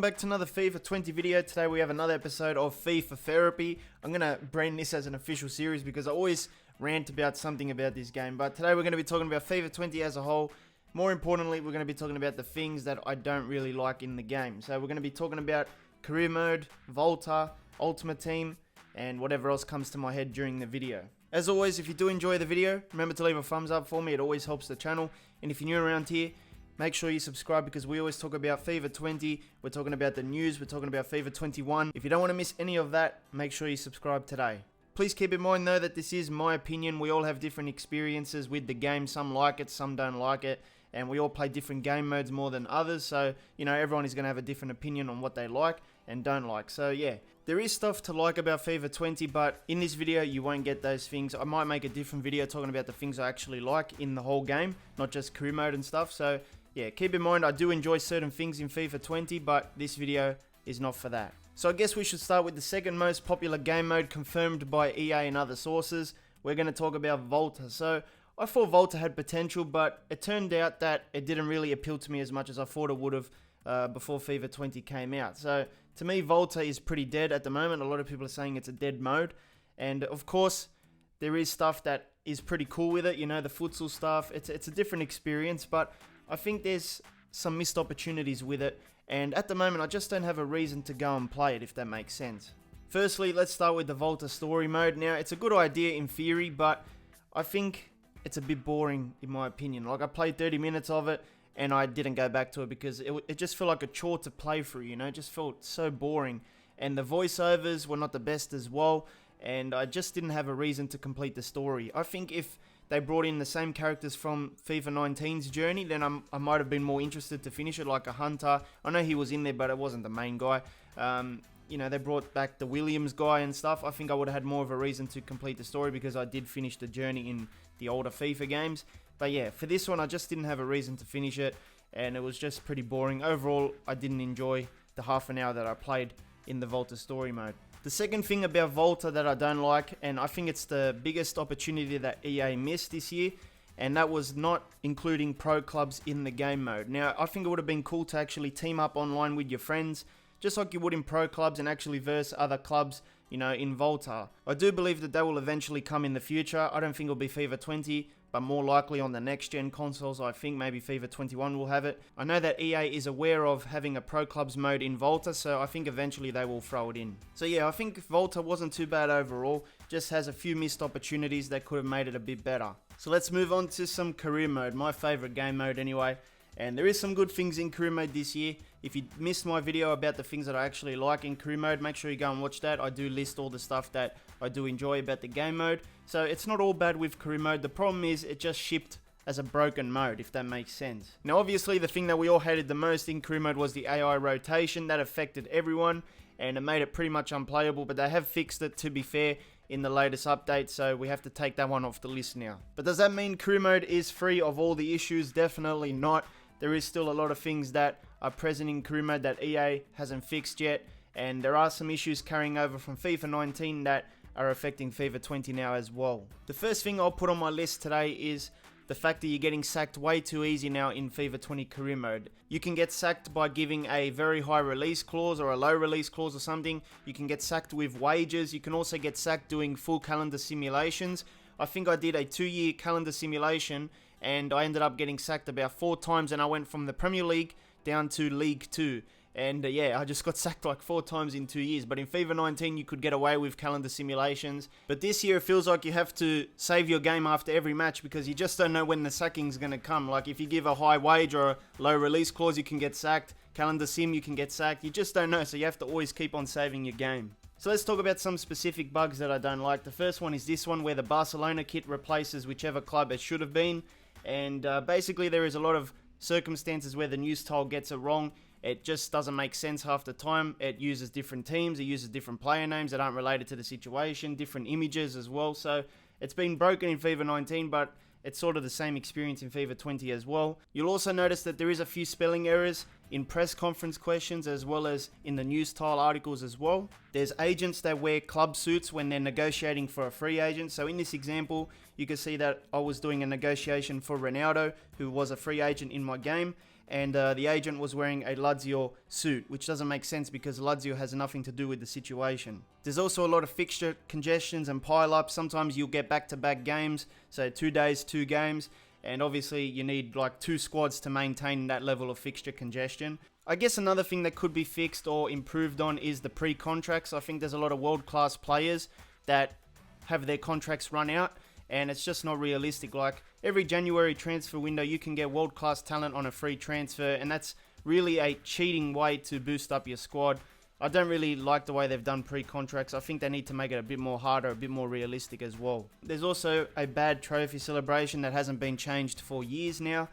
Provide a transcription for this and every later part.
Back to another FIFA 20 video. Today we have another episode of FIFA Therapy. I'm going to brand this as an official series because I always rant about something about this game. But today we're going to be talking about FIFA 20 as a whole. More importantly, we're going to be talking about the things that I don't really like in the game. So we're going to be talking about career mode, Volta, Ultimate Team, and whatever else comes to my head during the video. As always, if you do enjoy the video, remember to leave a thumbs up for me. It always helps the channel. And if you're new around here, make sure you subscribe because we always talk about FIFA 20, we're talking about the news, we're talking about FIFA 21. If you don't want to miss any of that, make sure you subscribe today. Please keep in mind though that this is my opinion. We all have different experiences with the game. Some like it, some don't like it. And we all play different game modes more than others. So, you know, everyone is going to have a different opinion on what they like and don't like. So, yeah, there is stuff to like about FIFA 20, but in this video, you won't get those things. I might make a different video talking about the things I actually like in the whole game, not just career mode and stuff. So, yeah, keep in mind, I do enjoy certain things in FIFA 20, but this video is not for that. So I guess we should start with the second most popular game mode confirmed by EA and other sources. We're going to talk about Volta. So I thought Volta had potential, but it turned out that it didn't really appeal to me as much as I thought it would have before FIFA 20 came out. So to me, Volta is pretty dead at the moment. A lot of people are saying it's a dead mode. And of course, there is stuff that is pretty cool with it. You know, the futsal stuff. It's a different experience, but I think there's some missed opportunities with it, and at the moment I just don't have a reason to go and play it, if that makes sense. Firstly, let's start with the Volta story mode. Now, it's a good idea in theory, but I think it's a bit boring in my opinion. Like, I played 30 minutes of it, and I didn't go back to it because it just felt like a chore to play through, you know, it just felt so boring. And the voiceovers were not the best as well, and I just didn't have a reason to complete the story. I think if they brought in the same characters from FIFA 19's journey, then I might have been more interested to finish it, like a Hunter. I know he was in there, but it wasn't the main guy. You know, they brought back the Williams guy and stuff. I think I would have had more of a reason to complete the story because I did finish the journey in the older FIFA games. But yeah, for this one, I just didn't have a reason to finish it, and it was just pretty boring. Overall, I didn't enjoy the half an hour that I played in the Volta story mode. The second thing about Volta that I don't like, and I think it's the biggest opportunity that EA missed this year, and that was not including pro clubs in the game mode. Now, I think it would have been cool to actually team up online with your friends, just like you would in pro clubs, and actually verse other clubs, you know, in Volta. I do believe that they will eventually come in the future. I don't think it'll be FIFA 20, but more likely on the next gen consoles. I think maybe FIFA 21 will have it. I know that EA is aware of having a pro clubs mode in Volta, so I think eventually they will throw it in. So yeah, I think Volta wasn't too bad overall, just has a few missed opportunities that could have made it a bit better. So let's move on to some career mode, my favorite game mode anyway. And there is some good things in career mode this year. If you missed my video about the things that I actually like in career mode, make sure you go and watch that. I do list all the stuff that I do enjoy about the game mode. So it's not all bad with career mode. The problem is it just shipped as a broken mode, if that makes sense. Now obviously the thing that we all hated the most in career mode was the AI rotation. That affected everyone and it made it pretty much unplayable, but they have fixed it, to be fair, in the latest update, so we have to take that one off the list now. But does that mean career mode is free of all the issues? Definitely not. There is still a lot of things that are present in career mode that EA hasn't fixed yet, and there are some issues carrying over from FIFA 19 that are affecting FIFA 20 now as well. The first thing I'll put on my list today is the fact that you're getting sacked way too easy now in FIFA 20 career mode. You can get sacked by giving a very high release clause or a low release clause or something. You can get sacked with wages. You can also get sacked doing full calendar simulations. I think I did a 2-year calendar simulation and I ended up getting sacked about 4 times, and I went from the Premier League down to League 2. And yeah, I just got sacked like 4 times in 2 years. But in FIFA 19, you could get away with calendar simulations. But this year, it feels like you have to save your game after every match because you just don't know when the sacking's going to come. Like if you give a high wage or a low release clause, you can get sacked. Calendar sim, you can get sacked. You just don't know, so you have to always keep on saving your game. So let's talk about some specific bugs that I don't like. The first one is this one, where the Barcelona kit replaces whichever club it should have been. And basically there is a lot of circumstances where the news tile gets it wrong. It just doesn't make sense half the time. It uses different teams, it uses different player names that aren't related to the situation, different images as well. So it's been broken in FIFA 19, but it's sort of the same experience in FIFA 20 as well. You'll also notice that there is a few spelling errors in press conference questions as well as in the news tile articles as well. There's agents that wear club suits when they're negotiating for a free agent. So in this example, you can see that I was doing a negotiation for Ronaldo, who was a free agent in my game. and the agent was wearing a Lazio suit, which doesn't make sense because Lazio has nothing to do with the situation. There's also a lot of fixture congestions and pile-ups. Sometimes you'll get back-to-back games, so 2 days, 2 games, and obviously you need like 2 squads to maintain that level of fixture congestion. I guess another thing that could be fixed or improved on is the pre-contracts. I think there's a lot of world-class players that have their contracts run out, and it's just not realistic. Like, every January transfer window, you can get world-class talent on a free transfer, and that's really a cheating way to boost up your squad. I don't really like the way they've done pre-contracts. I think they need to make it a bit more harder, a bit more realistic as well. There's also a bad trophy celebration that hasn't been changed for years now.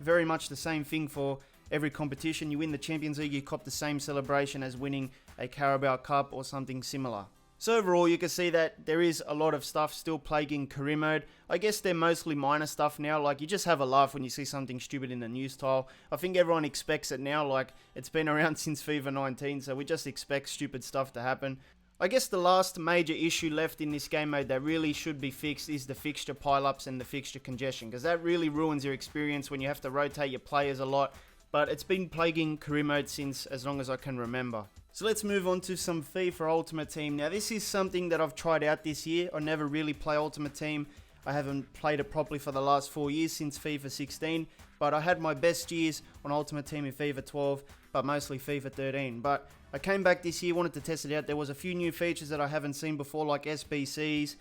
Very much the same thing for every competition. You win the Champions League, you cop the same celebration as winning a Carabao Cup or something similar. So overall, you can see that there is a lot of stuff still plaguing career mode. I guess they're mostly minor stuff now. Like, you just have a laugh when you see something stupid in the news tile. I think everyone expects it now. Like, it's been around since FIFA 19, so we just expect stupid stuff to happen. I guess the last major issue left in this game mode that really should be fixed is the fixture pile-ups and the fixture congestion, because that really ruins your experience when you have to rotate your players a lot. But it's been plaguing career mode since as long as I can remember. So let's move on to some FIFA Ultimate Team. Now, this is something that I've tried out this year. I never really play Ultimate Team. I haven't played it properly for the last 4 years since FIFA 16. But I had my best years on Ultimate Team in FIFA 12, but mostly FIFA 13. But I came back this year, wanted to test it out. There was a few new features that I haven't seen before, like SBCs,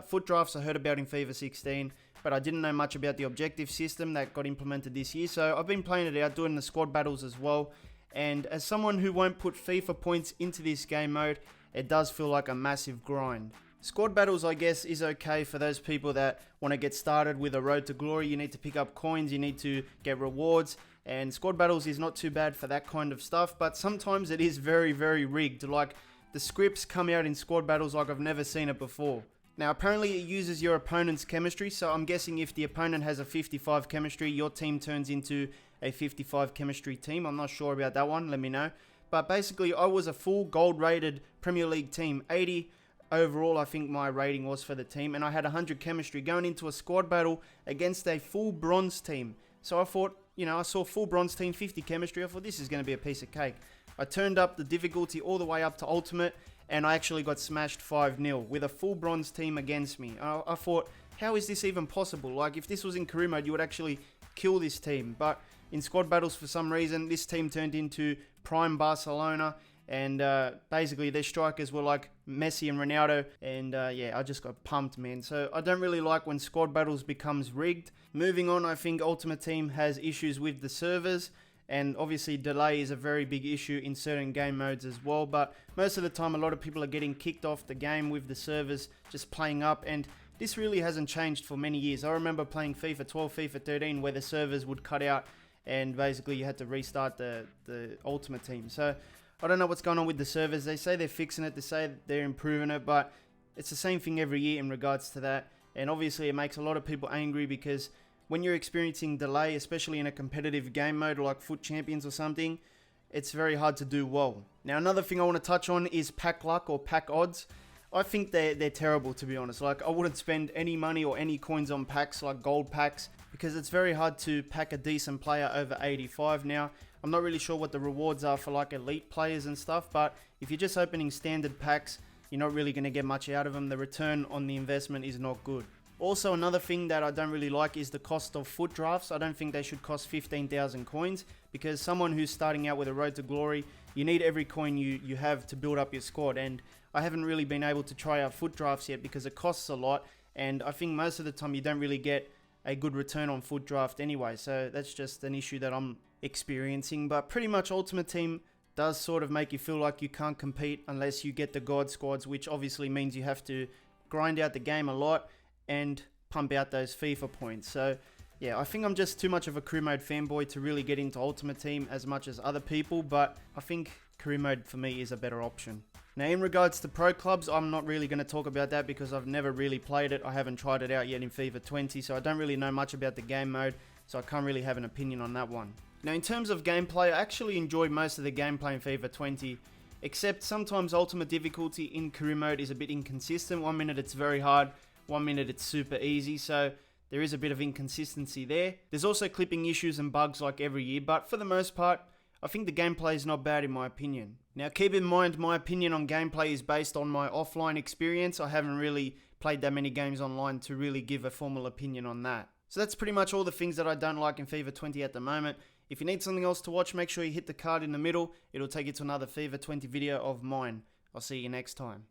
foot drafts I heard about in FIFA 16. But I didn't know much about the objective system that got implemented this year. So I've been playing it out, doing the squad battles as well. And as someone who won't put FIFA points into this game mode, it does feel like a massive grind. Squad battles, I guess, is okay for those people that want to get started with a road to glory. You need to pick up coins, you need to get rewards, and squad battles is not too bad for that kind of stuff. But sometimes it is very, very rigged. Like, the scripts come out in squad battles like I've never seen it before. Now, apparently it uses your opponent's chemistry, so I'm guessing if the opponent has a 55 chemistry, your team turns into a 55 chemistry team. I'm not sure about that one, let me know. But basically, I was a full gold rated Premier League team, 80 overall I think my rating was for the team, and I had 100 chemistry going into a squad battle against a full bronze team. So I thought, I saw full bronze team, 50 chemistry, I thought this is going to be a piece of cake. I turned up the difficulty all the way up to ultimate, and I actually got smashed 5-0 with a full bronze team against me. I thought, how is this even possible? Like, if this was in career mode, you would actually kill this team. But in squad battles, for some reason, this team turned into prime Barcelona, and basically their strikers were like Messi and Ronaldo, and I just got pumped, man. So I don't really like when squad battles becomes rigged. Moving on, I think Ultimate Team has issues with the servers, and obviously delay is a very big issue in certain game modes as well. But most of the time, a lot of people are getting kicked off the game with the servers just playing up, and this really hasn't changed for many years. I remember playing FIFA 12, FIFA 13, where the servers would cut out, and basically you had to restart the Ultimate Team. So I don't know what's going on with the servers. They say they're fixing it, they say they're improving it, but it's the same thing every year in regards to that. And obviously it makes a lot of people angry, because when you're experiencing delay, especially in a competitive game mode like Foot Champions or something, it's very hard to do well. Now, another thing I want to touch on is pack luck or pack odds. I think they're terrible, to be honest. Like, I wouldn't spend any money or any coins on packs like gold packs, because it's very hard to pack a decent player over 85 now. I'm not really sure what the rewards are for like elite players and stuff, but if you're just opening standard packs, you're not really going to get much out of them. The return on the investment is not good. Also, another thing that I don't really like is the cost of foot drafts. I don't think they should cost 15,000 coins, because someone who's starting out with a road to glory, you need every coin you have to build up your squad. And I haven't really been able to try out foot drafts yet because it costs a lot, and I think most of the time you don't really get a good return on foot draft anyway. So that's just an issue that I'm experiencing. But pretty much Ultimate Team does sort of make you feel like you can't compete unless you get the God squads, which obviously means you have to grind out the game a lot and pump out those FIFA points. So yeah, I think I'm just too much of a career mode fanboy to really get into Ultimate Team as much as other people, but I think career mode for me is a better option. Now, in regards to pro clubs, I'm not really going to talk about that because I've never really played it. I haven't tried it out yet in FIFA 20, so I don't really know much about the game mode, so I can't really have an opinion on that one. Now, in terms of gameplay, I actually enjoyed most of the gameplay in FIFA 20, except sometimes ultimate difficulty in career mode is a bit inconsistent. 1 minute it's very hard, 1 minute it's super easy, so there is a bit of inconsistency there. There's also clipping issues and bugs like every year, but for the most part, I think the gameplay is not bad in my opinion. Now keep in mind, my opinion on gameplay is based on my offline experience. I haven't really played that many games online to really give a formal opinion on that. So that's pretty much all the things that I don't like in FIFA 20 at the moment. If you need something else to watch, make sure you hit the card in the middle. It'll take you to another FIFA 20 video of mine. I'll see you next time.